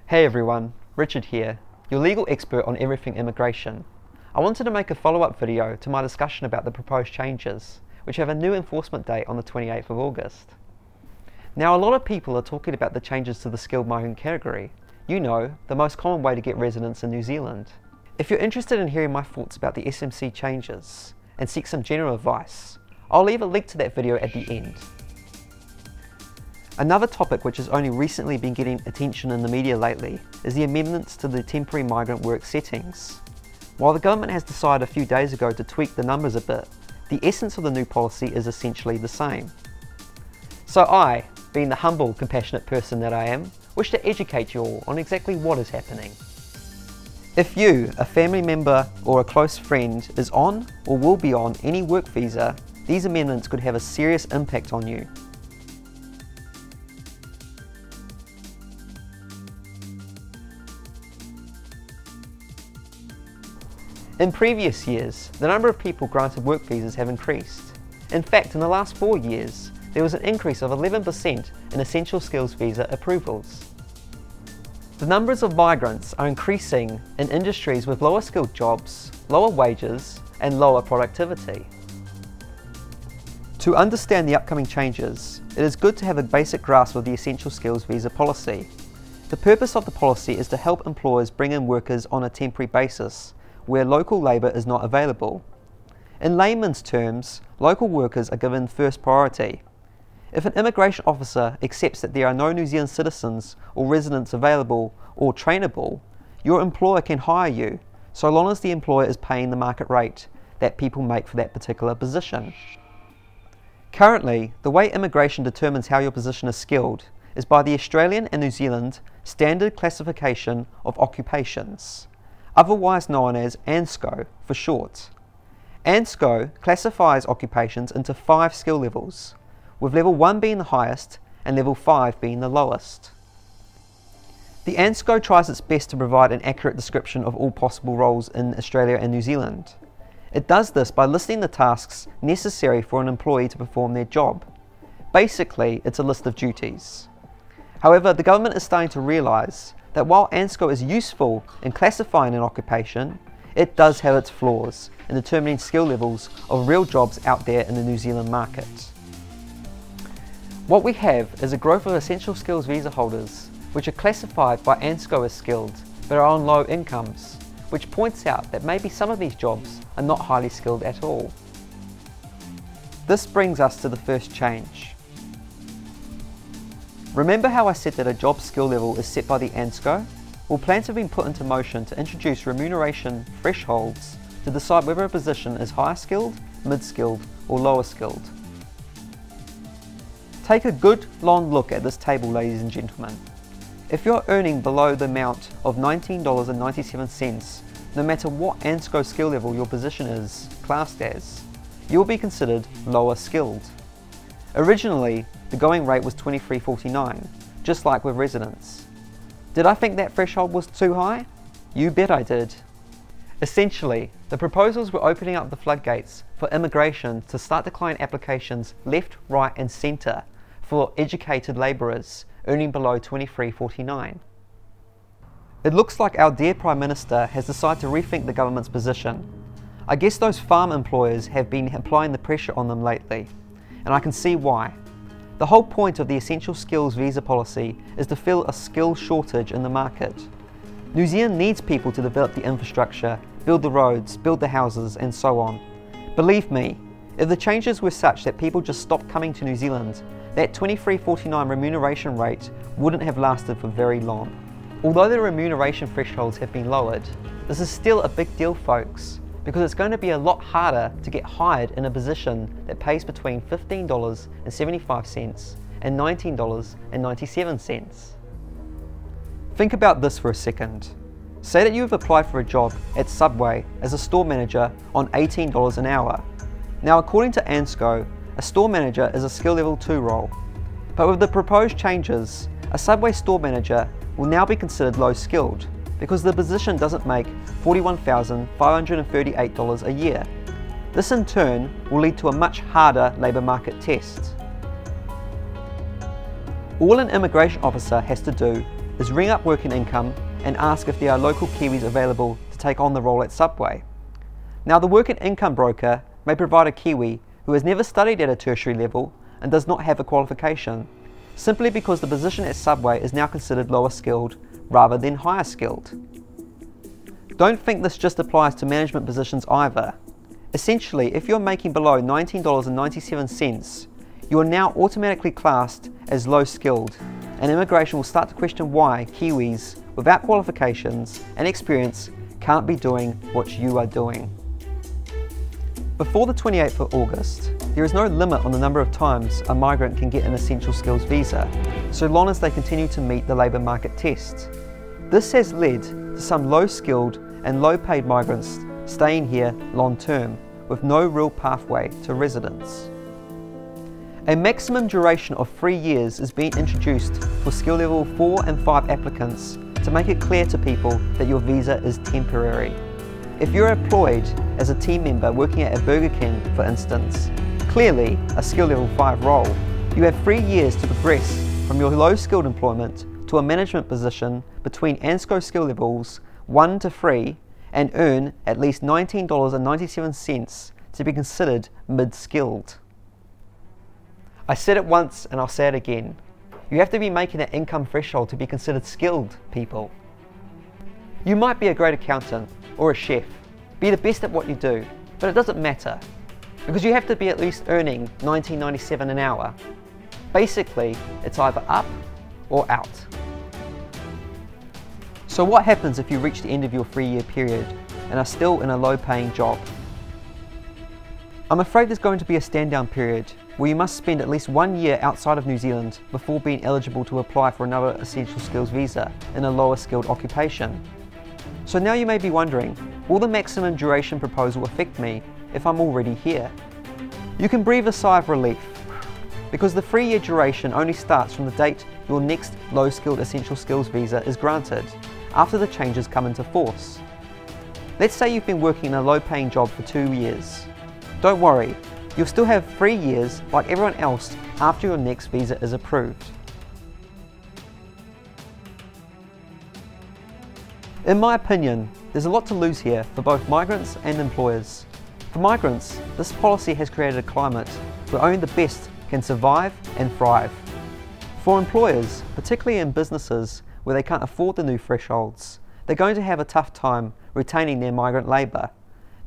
Hey everyone, Richard here, your legal expert on everything immigration. I wanted to make a follow-up video to my discussion about the proposed changes, which have a new enforcement date on the 28th of August. Now, a lot of people are talking about the changes to the skilled migrant category. You know, the most common way to get residence in New Zealand. If you're interested in hearing my thoughts about the SMC changes and seek some general advice, I'll leave a link to that video at the end. Another topic which has only recently been getting attention in the media lately is the amendments to the temporary migrant work settings. While the government has decided a few days ago to tweak the numbers a bit, the essence of the new policy is essentially the same. So I, being the humble, compassionate person that I am, wish to educate you all on exactly what is happening. If you, a family member or a close friend, is on or will be on any work visa, these amendments could have a serious impact on you. In previous years, the number of people granted work visas have increased. In fact, in the last 4 years, there was an increase of 11% in essential skills visa approvals. The numbers of migrants are increasing in industries with lower skilled jobs, lower wages, and lower productivity. To understand the upcoming changes, it is good to have a basic grasp of the essential skills visa policy. The purpose of the policy is to help employers bring in workers on a temporary basis, where local labour is not available. In layman's terms, local workers are given first priority. If an immigration officer accepts that there are no New Zealand citizens or residents available or trainable, your employer can hire you, so long as the employer is paying the market rate that people make for that particular position. Currently, the way immigration determines how your position is skilled is by the Australian and New Zealand Standard Classification of Occupations, otherwise known as ANSCO for short. ANSCO classifies occupations into 5 skill levels, with level 1 being the highest and level 5 being the lowest. The ANSCO tries its best to provide an accurate description of all possible roles in Australia and New Zealand. It does this by listing the tasks necessary for an employee to perform their job. Basically, it's a list of duties. However, the government is starting to realise that while ANSCO is useful in classifying an occupation, it does have its flaws in determining skill levels of real jobs out there in the New Zealand market. What we have is a growth of essential skills visa holders, which are classified by ANSCO as skilled, but are on low incomes, which points out that maybe some of these jobs are not highly skilled at all. This brings us to the first change. Remember how I said that a job skill level is set by the ANSCO? Well, plans have been put into motion to introduce remuneration thresholds to decide whether a position is higher skilled, mid-skilled or lower skilled. Take a good long look at this table, ladies and gentlemen. If you're earning below the amount of $19.97, no matter what ANSCO skill level your position is classed as, you will be considered lower skilled. Originally, the going rate was $23.49, just like with residents. Did I think that threshold was too high? You bet I did. Essentially, the proposals were opening up the floodgates for immigration to start declining applications left, right and centre for educated labourers earning below $23.49. It looks like our dear Prime Minister has decided to rethink the government's position. I guess those farm employers have been applying the pressure on them lately, and I can see why. The whole point of the Essential Skills Visa policy is to fill a skill shortage in the market. New Zealand needs people to develop the infrastructure, build the roads, build the houses and so on. Believe me, if the changes were such that people just stopped coming to New Zealand, that $23.49 remuneration rate wouldn't have lasted for very long. Although the remuneration thresholds have been lowered, this is still a big deal, folks, because it's going to be a lot harder to get hired in a position that pays between $15.75 and $19.97. Think about this for a second. Say that you have applied for a job at Subway as a store manager on $18 an hour. Now, according to ANSCO, a store manager is a skill level 2 role. But with the proposed changes, a Subway store manager will now be considered low skilled, because the position doesn't make $41,538 a year. This in turn will lead to a much harder labour market test. All an immigration officer has to do is ring up Work and Income and ask if there are local Kiwis available to take on the role at Subway. Now, the Work and Income broker may provide a Kiwi who has never studied at a tertiary level and does not have a qualification, simply because the position at Subway is now considered lower skilled rather than higher skilled. Don't think this just applies to management positions either. Essentially, if you're making below $19.97, you are now automatically classed as low skilled, and immigration will start to question why Kiwis without qualifications and experience can't be doing what you are doing. Before the 28th of August, there is no limit on the number of times a migrant can get an essential skills visa, so long as they continue to meet the labour market test. This has led to some low-skilled and low-paid migrants staying here long-term, with no real pathway to residence. A maximum duration of 3 years is being introduced for skill level 4 and 5 applicants to make it clear to people that your visa is temporary. If you're employed as a team member working at a Burger King, for instance, clearly a skill level 5 role, you have 3 years to progress from your low-skilled employment to a management position between ANSCO skill levels 1 to 3 and earn at least $19.97 to be considered mid-skilled. I said it once and I'll say it again. You have to be making that income threshold to be considered skilled, people. You might be a great accountant or a chef, be the best at what you do, but it doesn't matter, because you have to be at least earning $19.97 an hour. Basically, it's either up or out. So what happens if you reach the end of your 3-year period and are still in a low-paying job? I'm afraid there's going to be a stand-down period where you must spend at least 1 year outside of New Zealand before being eligible to apply for another essential skills visa in a lower skilled occupation. So now you may be wondering, will the maximum duration proposal affect me if I'm already here? You can breathe a sigh of relief, because the 3-year duration only starts from the date your next low skilled essential skills visa is granted, after the changes come into force. Let's say you've been working in a low paying job for 2 years. Don't worry, you'll still have 3 years like everyone else after your next visa is approved. In my opinion, there's a lot to lose here for both migrants and employers. For migrants, this policy has created a climate where only the best can survive and thrive. For employers, particularly in businesses where they can't afford the new thresholds, they're going to have a tough time retaining their migrant labour.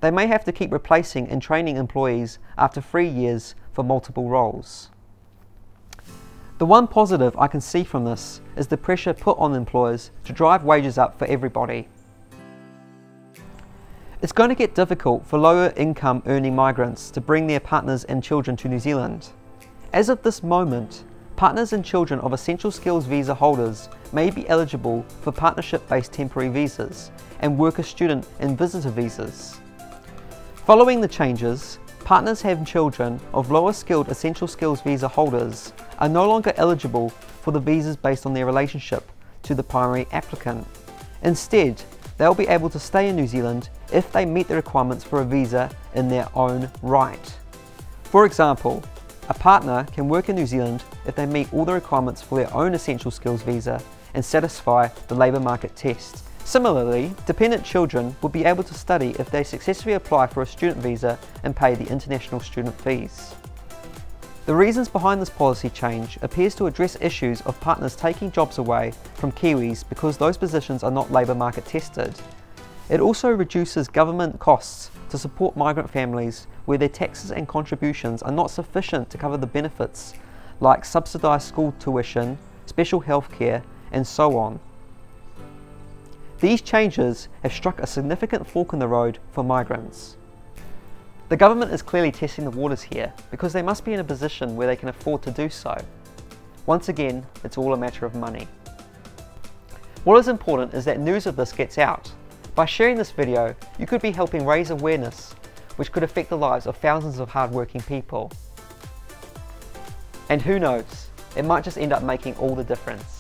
They may have to keep replacing and training employees after 3 years for multiple roles. The one positive I can see from this is the pressure put on employers to drive wages up for everybody. It's going to get difficult for lower income earning migrants to bring their partners and children to New Zealand. As of this moment, partners and children of essential skills visa holders may be eligible for partnership-based temporary visas and worker, student and visitor visas. Following the changes, partners and children of lower skilled essential skills visa holders are no longer eligible for the visas based on their relationship to the primary applicant. Instead, they'll be able to stay in New Zealand if they meet the requirements for a visa in their own right. For example, a partner can work in New Zealand if they meet all the requirements for their own essential skills visa and satisfy the labour market test. Similarly, dependent children will be able to study if they successfully apply for a student visa and pay the international student fees. The reasons behind this policy change appears to address issues of partners taking jobs away from Kiwis because those positions are not labour market tested. It also reduces government costs to support migrant families where their taxes and contributions are not sufficient to cover the benefits like subsidised school tuition, special healthcare and so on. These changes have struck a significant fork in the road for migrants. The government is clearly testing the waters here because they must be in a position where they can afford to do so. Once again, it's all a matter of money. What is important is that news of this gets out. By sharing this video, you could be helping raise awareness, which could affect the lives of thousands of hard-working people. And who knows, it might just end up making all the difference.